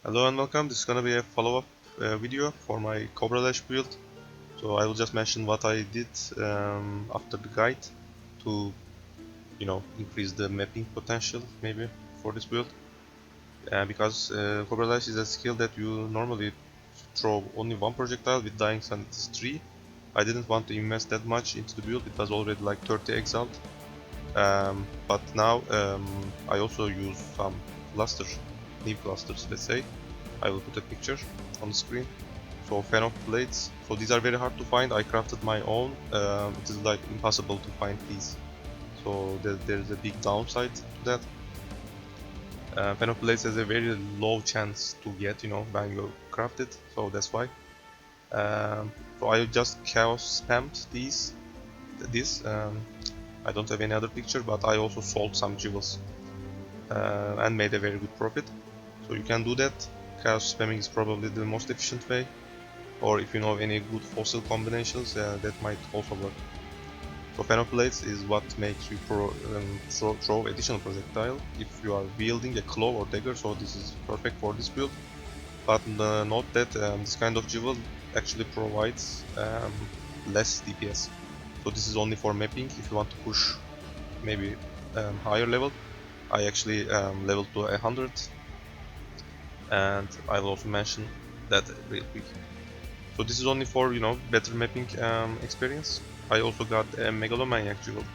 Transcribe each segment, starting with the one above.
Hello and welcome. This is gonna be a follow-up video for my Cobra Lash build. So I will just mention what I did after the guide to, increase the mapping potential maybe for this build. Because Cobra Lash is a skill that you normally throw only one projectile with dying sun. It is 3. I didn't want to invest that much into the build. It was already like 30 exalt. But now I also use some clusters, new clusters, let's say. I will put a picture on the screen. So fan of blades. So these are very hard to find. I crafted my own. It is like impossible to find these. So there's a big downside to that. Fan of blades has a very low chance to get, when you craft it. So that's why. So I just chaos spammed these. This. I don't have any other picture, but I also sold some jewels and made a very good profit. So you can do that. Chaos spamming is probably the most efficient way, or if you know any good fossil combinations, that might also work. So fan of blades is what makes you throw additional projectile if you are wielding a claw or dagger, so this is perfect for this build. But note that this kind of jewel actually provides less DPS. So this is only for mapping. If you want to push maybe higher level, I actually leveled to 100, and I will also mention that real quick. So this is only for better mapping experience. I also got a Megalomaniac jewel,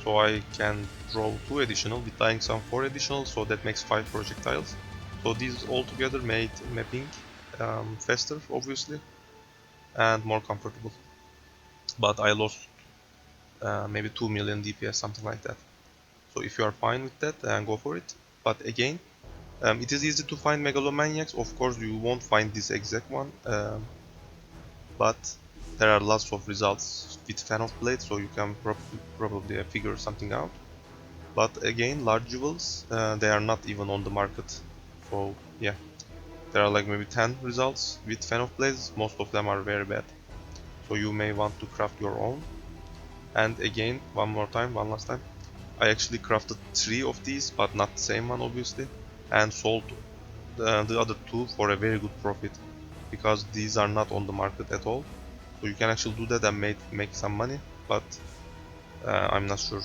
so I can draw 2 additional with dying some 4 additional, so that makes 5 projectiles. So these all together made mapping faster, obviously, and more comfortable. But I lost maybe 2 million DPS, something like that. So if you are fine with that, go for it. But again, it is easy to find Megalomaniacs. Of course, you won't find this exact one, but there are lots of results with fan of blade, so you can probably figure something out. But again, large jewels, they are not even on the market. So yeah, there are like maybe 10 results with fan of blades. Most of them are very bad. So you may want to craft your own. And again, one last time, I actually crafted 3 of these, but not the same one obviously, and sold the other 2 for a very good profit, because these are not on the market at all. So you can actually do that and make some money, but I'm not sure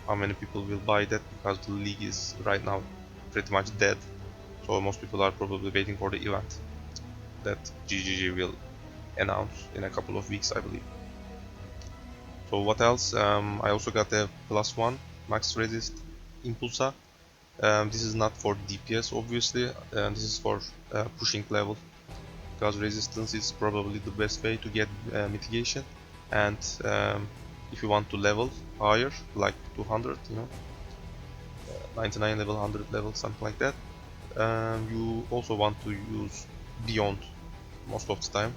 how many people will buy that, because the league is right now pretty much dead. So most people are probably waiting for the event that GGG will announce in a couple of weeks, I believe. So what else? I also got a +1 max resist Impulsa. This is not for DPS obviously, this is for pushing level, because resistance is probably the best way to get mitigation. And if you want to level higher, like 200, 99 level, 100 level, something like that, you also want to use beyond most of the time,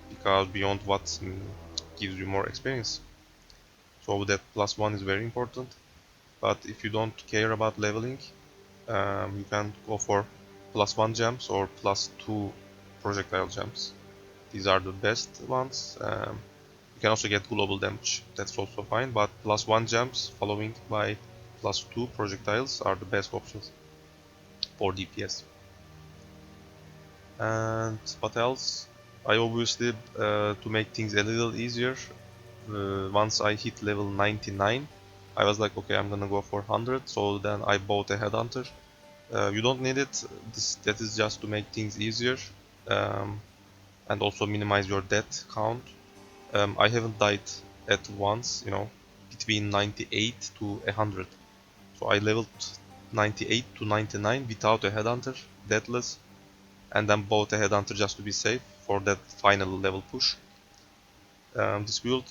because beyond what gives you more experience. So that +1 is very important. But if you don't care about leveling, you can go for +1 gems or +2 projectile gems. These are the best ones. You can also get global damage, that's also fine, but +1 gems following by +2 projectiles are the best options for DPS. And what else? I obviously, to make things a little easier, once I hit level 99, I was like, okay, I'm gonna go for 100, so then I bought a headhunter. You don't need it, that is just to make things easier, and also minimize your death count. I haven't died at once, between 98 to 100. So I leveled 98 to 99 without a headhunter, deathless, and then bought a headhunter just to be safe for that final level push. This build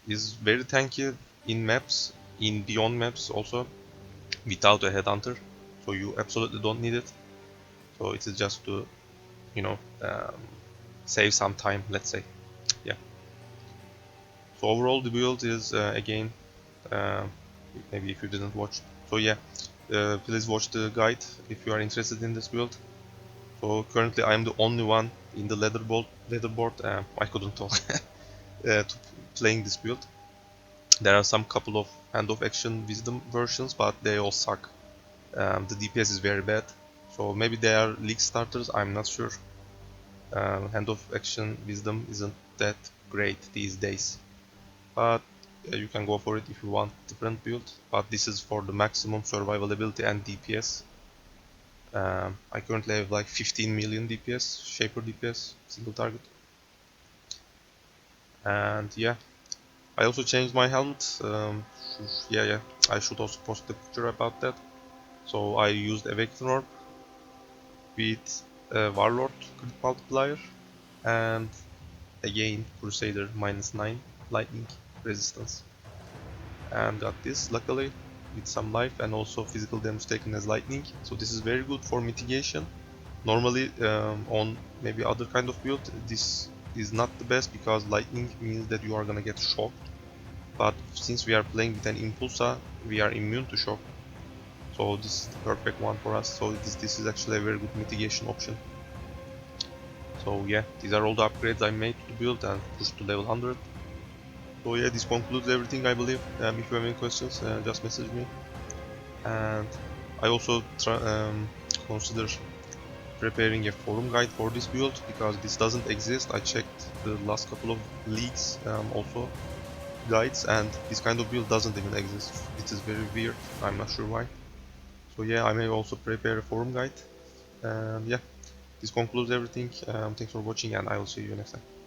is very tanky in maps, in beyond maps also, without a headhunter, so you absolutely don't need it. So it is just to, save some time, let's say. Yeah. So overall the build is again, maybe if you didn't watch. So yeah, please watch the guide if you are interested in this build. So currently I am the only one in the leaderboard. I couldn't talk to playing this build. There are some couple of hand of action wisdom versions, but they all suck. The DPS is very bad, So maybe they are league starters, I'm not sure. Hand of action wisdom isn't that great these days, but you can go for it if you want different build. But this is for the maximum survivability and DPS. I currently have like 15 million DPS, Shaper DPS, single target. And yeah, I also changed my helmet. Yeah, I should also post the picture about that. So I used Awakening Orb with Warlord crit multiplier and again Crusader -9 lightning resistance, and got this luckily with some life and also physical damage taken as lightning. So this is very good for mitigation. Normally on maybe other kind of build this is not the best because lightning means that you are gonna get shocked, but since we are playing with an Impulsa we are immune to shock, so this is the perfect one for us. So this is actually a very good mitigation option. So yeah, these are all the upgrades I made to the build and pushed to level 100. So yeah, this concludes everything I believe. If you have any questions, just message me. And I also consider preparing a forum guide for this build because this doesn't exist. I checked the last couple of leagues also guides, and this kind of build doesn't even exist. It is very weird. I'm not sure why. So yeah, I may also prepare a forum guide. And yeah, this concludes everything. Thanks for watching, and I will see you next time.